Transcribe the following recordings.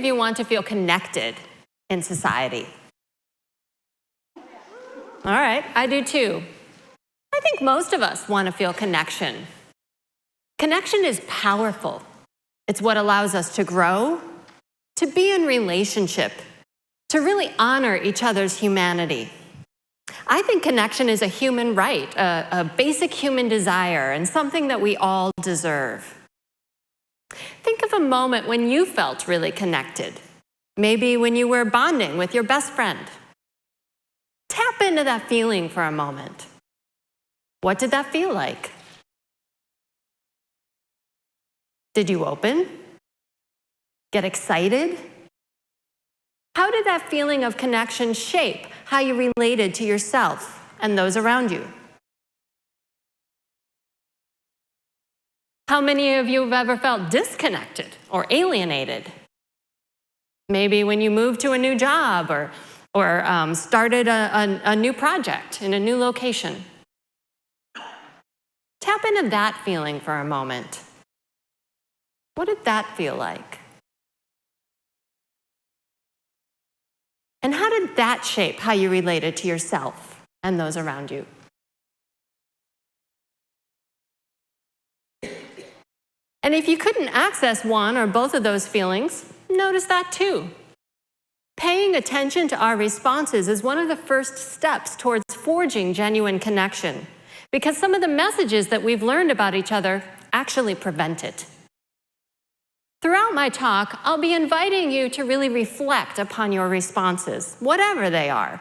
you want to feel connected in society? All right, I do too. I think most of us want to feel connection. Connection is powerful. It's what allows us to grow, to be in relationship, to really honor each other's humanity. I think connection is a human right, a basic human desire, and something that we all deserve. Think of a moment when you felt really connected. Maybe when you were bonding with your best friend. Tap into that feeling for a moment. What did that feel like? Did you open? Get excited? How did that feeling of connection shape how you related to yourself and those around you? How many of you have ever felt disconnected or alienated? Maybe when you moved to a new job or started a new project in a new location. Tap into that feeling for a moment. What did that feel like? And how did that shape how you related to yourself and those around you? And if you couldn't access one or both of those feelings, notice that too. Paying attention to our responses is one of the first steps towards forging genuine connection, because some of the messages that we've learned about each other actually prevent it. Throughout my talk, I'll be inviting you to really reflect upon your responses, whatever they are,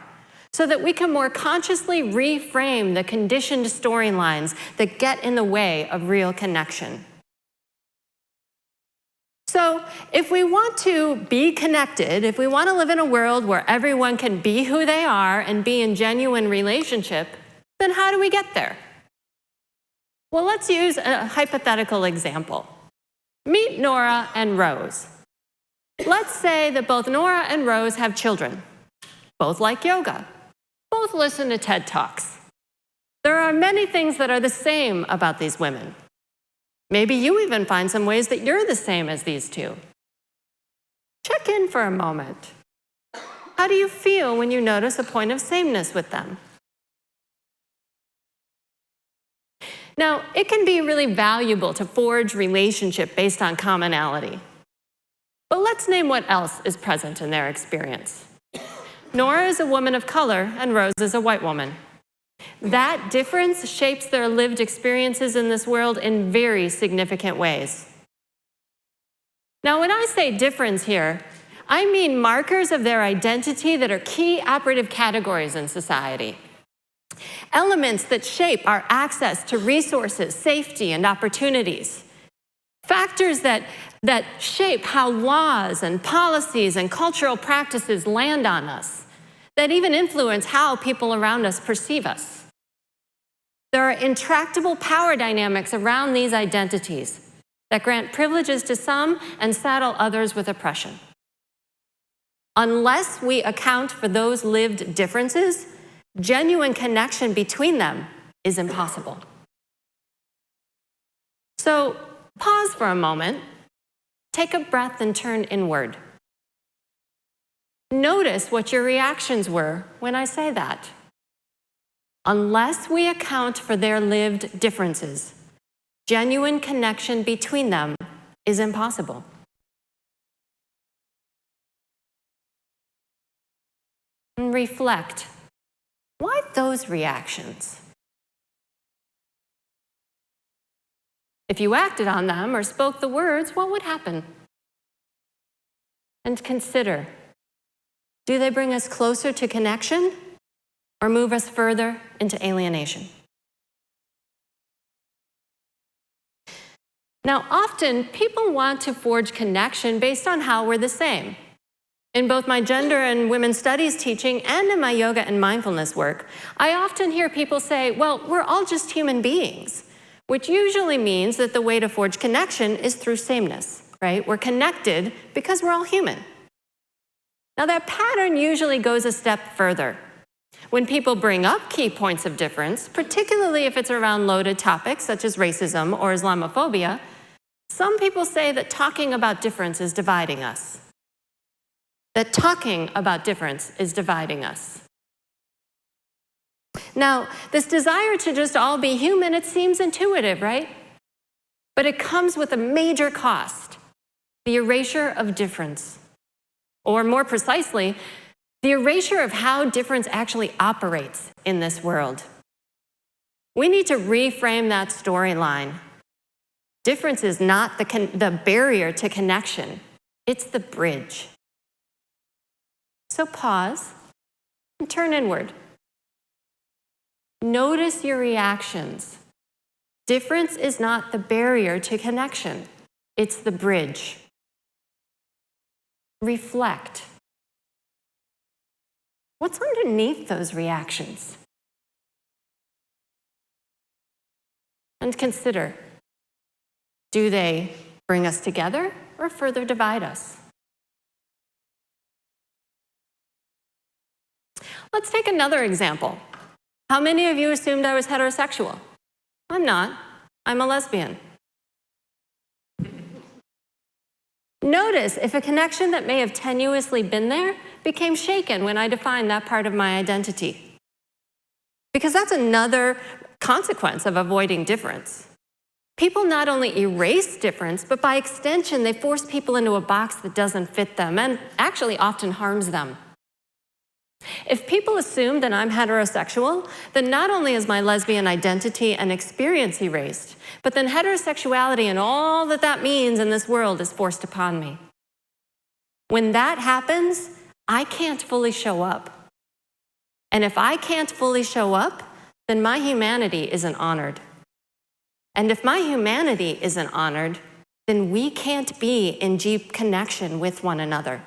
so that we can more consciously reframe the conditioned storylines that get in the way of real connection. So if we want to be connected, if we want to live in a world where everyone can be who they are and be in genuine relationship, then how do we get there? Well, let's use a hypothetical example. Meet Nora and Rose. Let's say that both Nora and Rose have children. Both like yoga. Both listen to TED Talks. There are many things that are the same about these women. Maybe you even find some ways that you're the same as these two. Check in for a moment. How do you feel when you notice a point of sameness with them? Now, it can be really valuable to forge relationship based on commonality. But let's name what else is present in their experience. Nora is a woman of color and Rose is a white woman. That difference shapes their lived experiences in this world in very significant ways. Now, when I say difference here, I mean markers of their identity that are key operative categories in society. Elements that shape our access to resources, safety, and opportunities. Factors that shape how laws and policies and cultural practices land on us, that even influence how people around us perceive us. There are intractable power dynamics around these identities that grant privileges to some and saddle others with oppression. Unless we account for those lived differences, genuine connection between them is impossible. So pause for a moment, take a breath and turn inward. Notice what your reactions were when I say that. Unless we account for their lived differences, genuine connection between them is impossible. And reflect. Why those reactions? If you acted on them or spoke the words, what would happen? And consider, do they bring us closer to connection or move us further into alienation? Now, often people want to forge connection based on how we're the same. In both my gender and women's studies teaching and in my yoga and mindfulness work, I often hear people say, well, we're all just human beings, which usually means that the way to forge connection is through sameness, right? We're connected because we're all human. Now, that pattern usually goes a step further. When people bring up key points of difference, particularly if it's around loaded topics such as racism or Islamophobia, some people say that talking about difference is dividing us. that talking about difference is dividing us. Now, this desire to just all be human, it seems intuitive, right? But it comes with a major cost, the erasure of difference. Or more precisely, the erasure of how difference actually operates in this world. We need to reframe that storyline. Difference is not the barrier to connection, it's the bridge. So pause and turn inward. Notice your reactions. Difference is not the barrier to connection, it's the bridge. Reflect. What's underneath those reactions? And consider, do they bring us together or further divide us? Let's take another example. How many of you assumed I was heterosexual? I'm not. I'm a lesbian. Notice if a connection that may have tenuously been there became shaken when I defined that part of my identity. Because that's another consequence of avoiding difference. People not only erase difference, but by extension, they force people into a box that doesn't fit them and actually often harms them. If people assume that I'm heterosexual, then not only is my lesbian identity and experience erased, but then heterosexuality and all that that means in this world is forced upon me. When that happens, I can't fully show up. And if I can't fully show up, then my humanity isn't honored. And if my humanity isn't honored, then we can't be in deep connection with one another.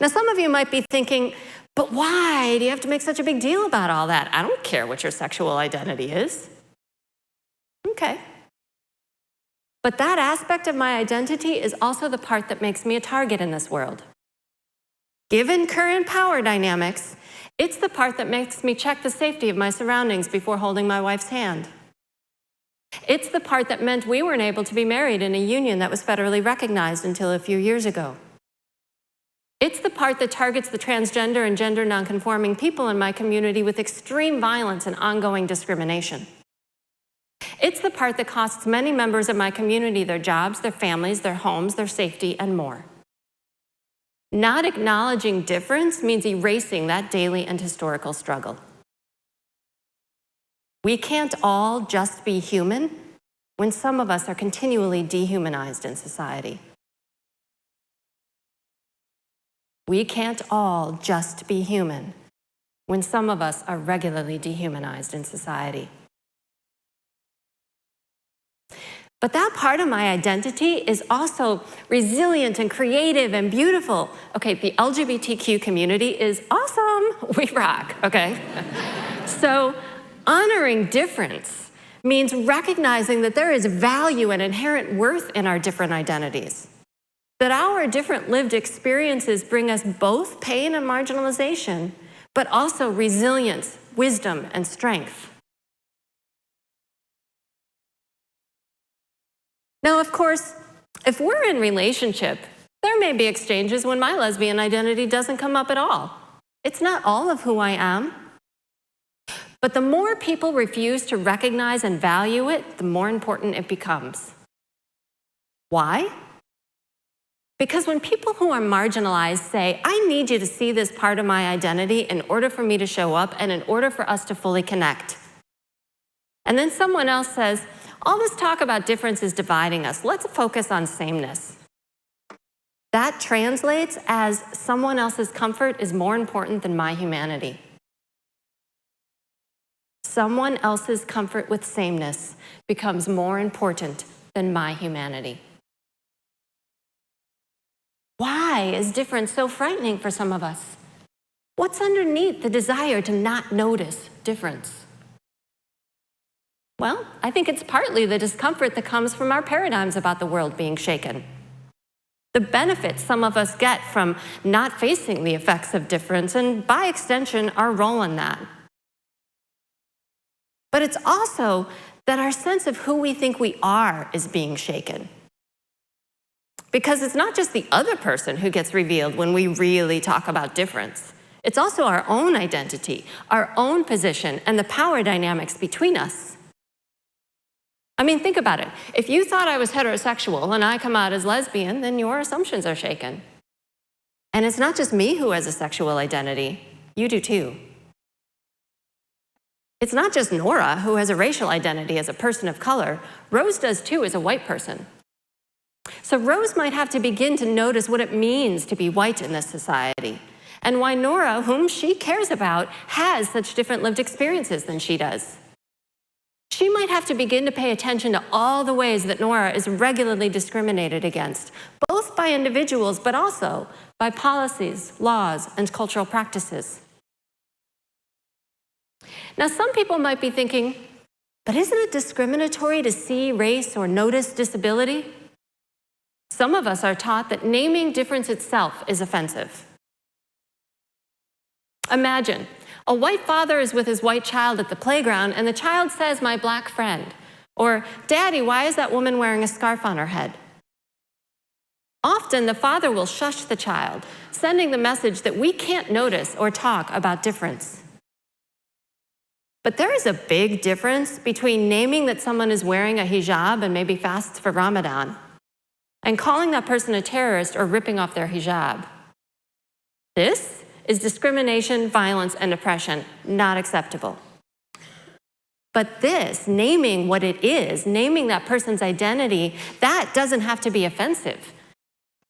Now, some of you might be thinking, but why do you have to make such a big deal about all that? I don't care what your sexual identity is. Okay. But that aspect of my identity is also the part that makes me a target in this world. Given current power dynamics, it's the part that makes me check the safety of my surroundings before holding my wife's hand. It's the part that meant we weren't able to be married in a union that was federally recognized until a few years ago. It's the part that targets the transgender and gender nonconforming people in my community with extreme violence and ongoing discrimination. It's the part that costs many members of my community their jobs, their families, their homes, their safety, and more. Not acknowledging difference means erasing that daily and historical struggle. We can't all just be human when some of us are continually dehumanized in society. We can't all just be human when some of us are regularly dehumanized in society. But that part of my identity is also resilient and creative and beautiful. Okay, the LGBTQ community is awesome. We rock, okay? So honoring difference means recognizing that there is value and inherent worth in our different identities. That our different lived experiences bring us both pain and marginalization, but also resilience, wisdom, and strength. Now, of course, if we're in relationship, there may be exchanges when my lesbian identity doesn't come up at all. It's not all of who I am. But the more people refuse to recognize and value it, the more important it becomes. Why? Because when people who are marginalized say, I need you to see this part of my identity in order for me to show up and in order for us to fully connect. And then someone else says, all this talk about difference is dividing us. Let's focus on sameness. That translates as someone else's comfort is more important than my humanity. Someone else's comfort with sameness becomes more important than my humanity. Why is difference so frightening for some of us? What's underneath the desire to not notice difference? Well, I think it's partly the discomfort that comes from our paradigms about the world being shaken. The benefits some of us get from not facing the effects of difference, and by extension, our role in that. But it's also that our sense of who we think we are is being shaken. Because it's not just the other person who gets revealed when we really talk about difference. It's also our own identity, our own position, and the power dynamics between us. I mean, think about it. If you thought I was heterosexual and I come out as lesbian, then your assumptions are shaken. And it's not just me who has a sexual identity. You do too. It's not just Nora who has a racial identity as a person of color. Rose does too as a white person. So Rose might have to begin to notice what it means to be white in this society, and why Nora, whom she cares about, has such different lived experiences than she does. She might have to begin to pay attention to all the ways that Nora is regularly discriminated against, both by individuals, but also by policies, laws, and cultural practices. Now, some people might be thinking, but isn't it discriminatory to see race or notice disability? Some of us are taught that naming difference itself is offensive. Imagine, a white father is with his white child at the playground, and the child says, "My black friend," or, "Daddy, why is that woman wearing a scarf on her head?" Often, the father will shush the child, sending the message that we can't notice or talk about difference. But there is a big difference between naming that someone is wearing a hijab and maybe fasts for Ramadan, and calling that person a terrorist or ripping off their hijab. This is discrimination, violence, and oppression, not acceptable. But this, naming what it is, naming that person's identity, that doesn't have to be offensive.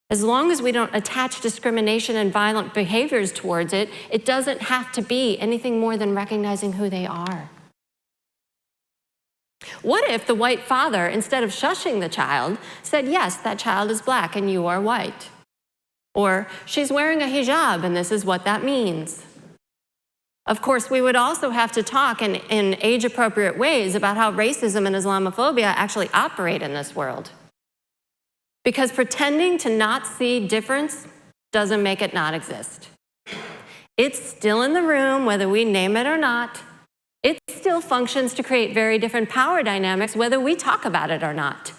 As long as we don't attach discrimination and violent behaviors towards it, it doesn't have to be anything more than recognizing who they are. What if the white father, instead of shushing the child, said, "Yes, that child is black and you are white"? Or, "She's wearing a hijab and this is what that means"? Of course, we would also have to talk in age-appropriate ways about how racism and Islamophobia actually operate in this world. Because pretending to not see difference doesn't make it not exist. It's still in the room, whether we name it or not. It still functions to create very different power dynamics, whether we talk about it or not.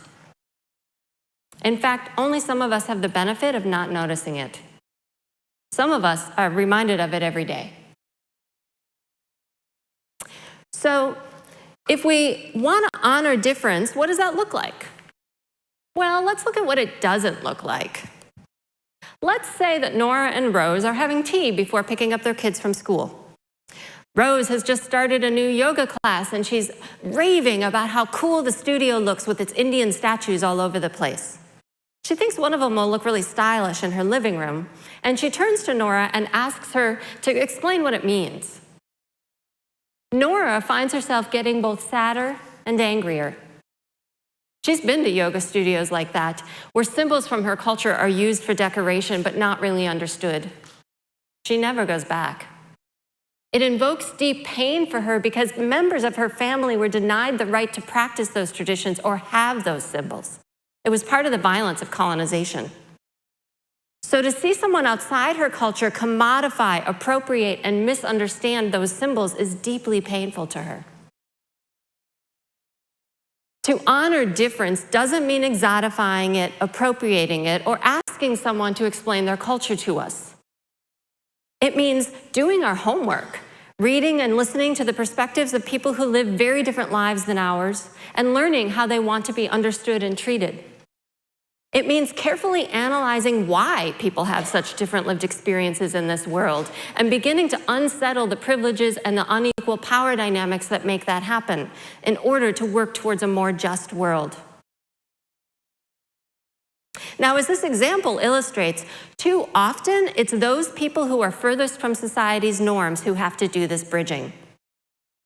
In fact, only some of us have the benefit of not noticing it. Some of us are reminded of it every day. So, if we want to honor difference, what does that look like? Well, let's look at what it doesn't look like. Let's say that Nora and Rose are having tea before picking up their kids from school. Rose has just started a new yoga class, and she's raving about how cool the studio looks with its Indian statues all over the place. She thinks one of them will look really stylish in her living room, and she turns to Nora and asks her to explain what it means. Nora finds herself getting both sadder and angrier. She's been to yoga studios like that, where symbols from her culture are used for decoration but not really understood. She never goes back. It invokes deep pain for her because members of her family were denied the right to practice those traditions or have those symbols. It was part of the violence of colonization. So to see someone outside her culture commodify, appropriate, and misunderstand those symbols is deeply painful to her. To honor difference doesn't mean exotifying it, appropriating it, or asking someone to explain their culture to us. It means doing our homework, reading and listening to the perspectives of people who live very different lives than ours, and learning how they want to be understood and treated. It means carefully analyzing why people have such different lived experiences in this world, and beginning to unsettle the privileges and the unequal power dynamics that make that happen in order to work towards a more just world. Now, as this example illustrates, too often it's those people who are furthest from society's norms who have to do this bridging.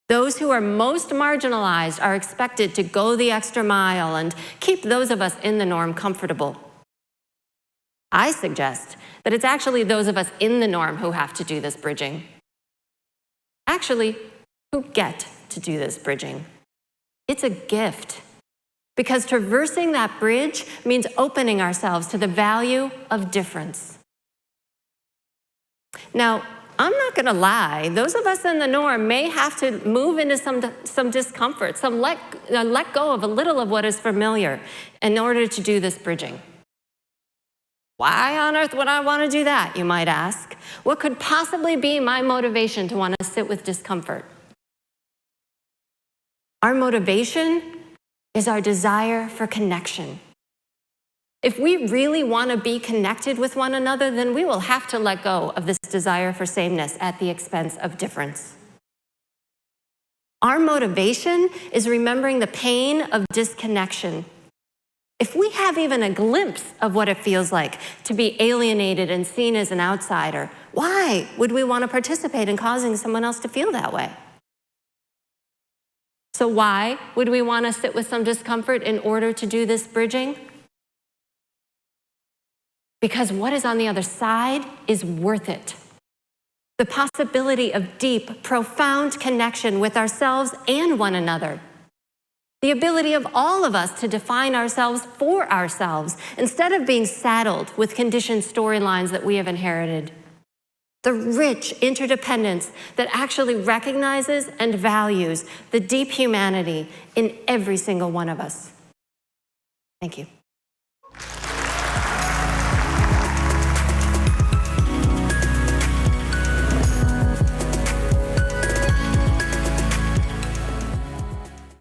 Those who are most marginalized are expected to go the extra mile and keep those of us in the norm comfortable. I suggest that it's actually those of us in the norm who have to do this bridging. Actually, who get to do this bridging. It's a gift, because traversing that bridge means opening ourselves to the value of difference. Now, I'm not going to lie, those of us in the norm may have to move into some discomfort, let go of a little of what is familiar in order to do this bridging. Why on earth would I want to do that, you might ask? What could possibly be my motivation to want to sit with discomfort? Our motivation is our desire for connection. If we really want to be connected with one another, then we will have to let go of this desire for sameness at the expense of difference. Our motivation is remembering the pain of disconnection. If we have even a glimpse of what it feels like to be alienated and seen as an outsider, why would we want to participate in causing someone else to feel that way? So why would we want to sit with some discomfort in order to do this bridging? Because what is on the other side is worth it. The possibility of deep, profound connection with ourselves and one another. The ability of all of us to define ourselves for ourselves instead of being saddled with conditioned storylines that we have inherited. The rich interdependence that actually recognizes and values the deep humanity in every single one of us. Thank you.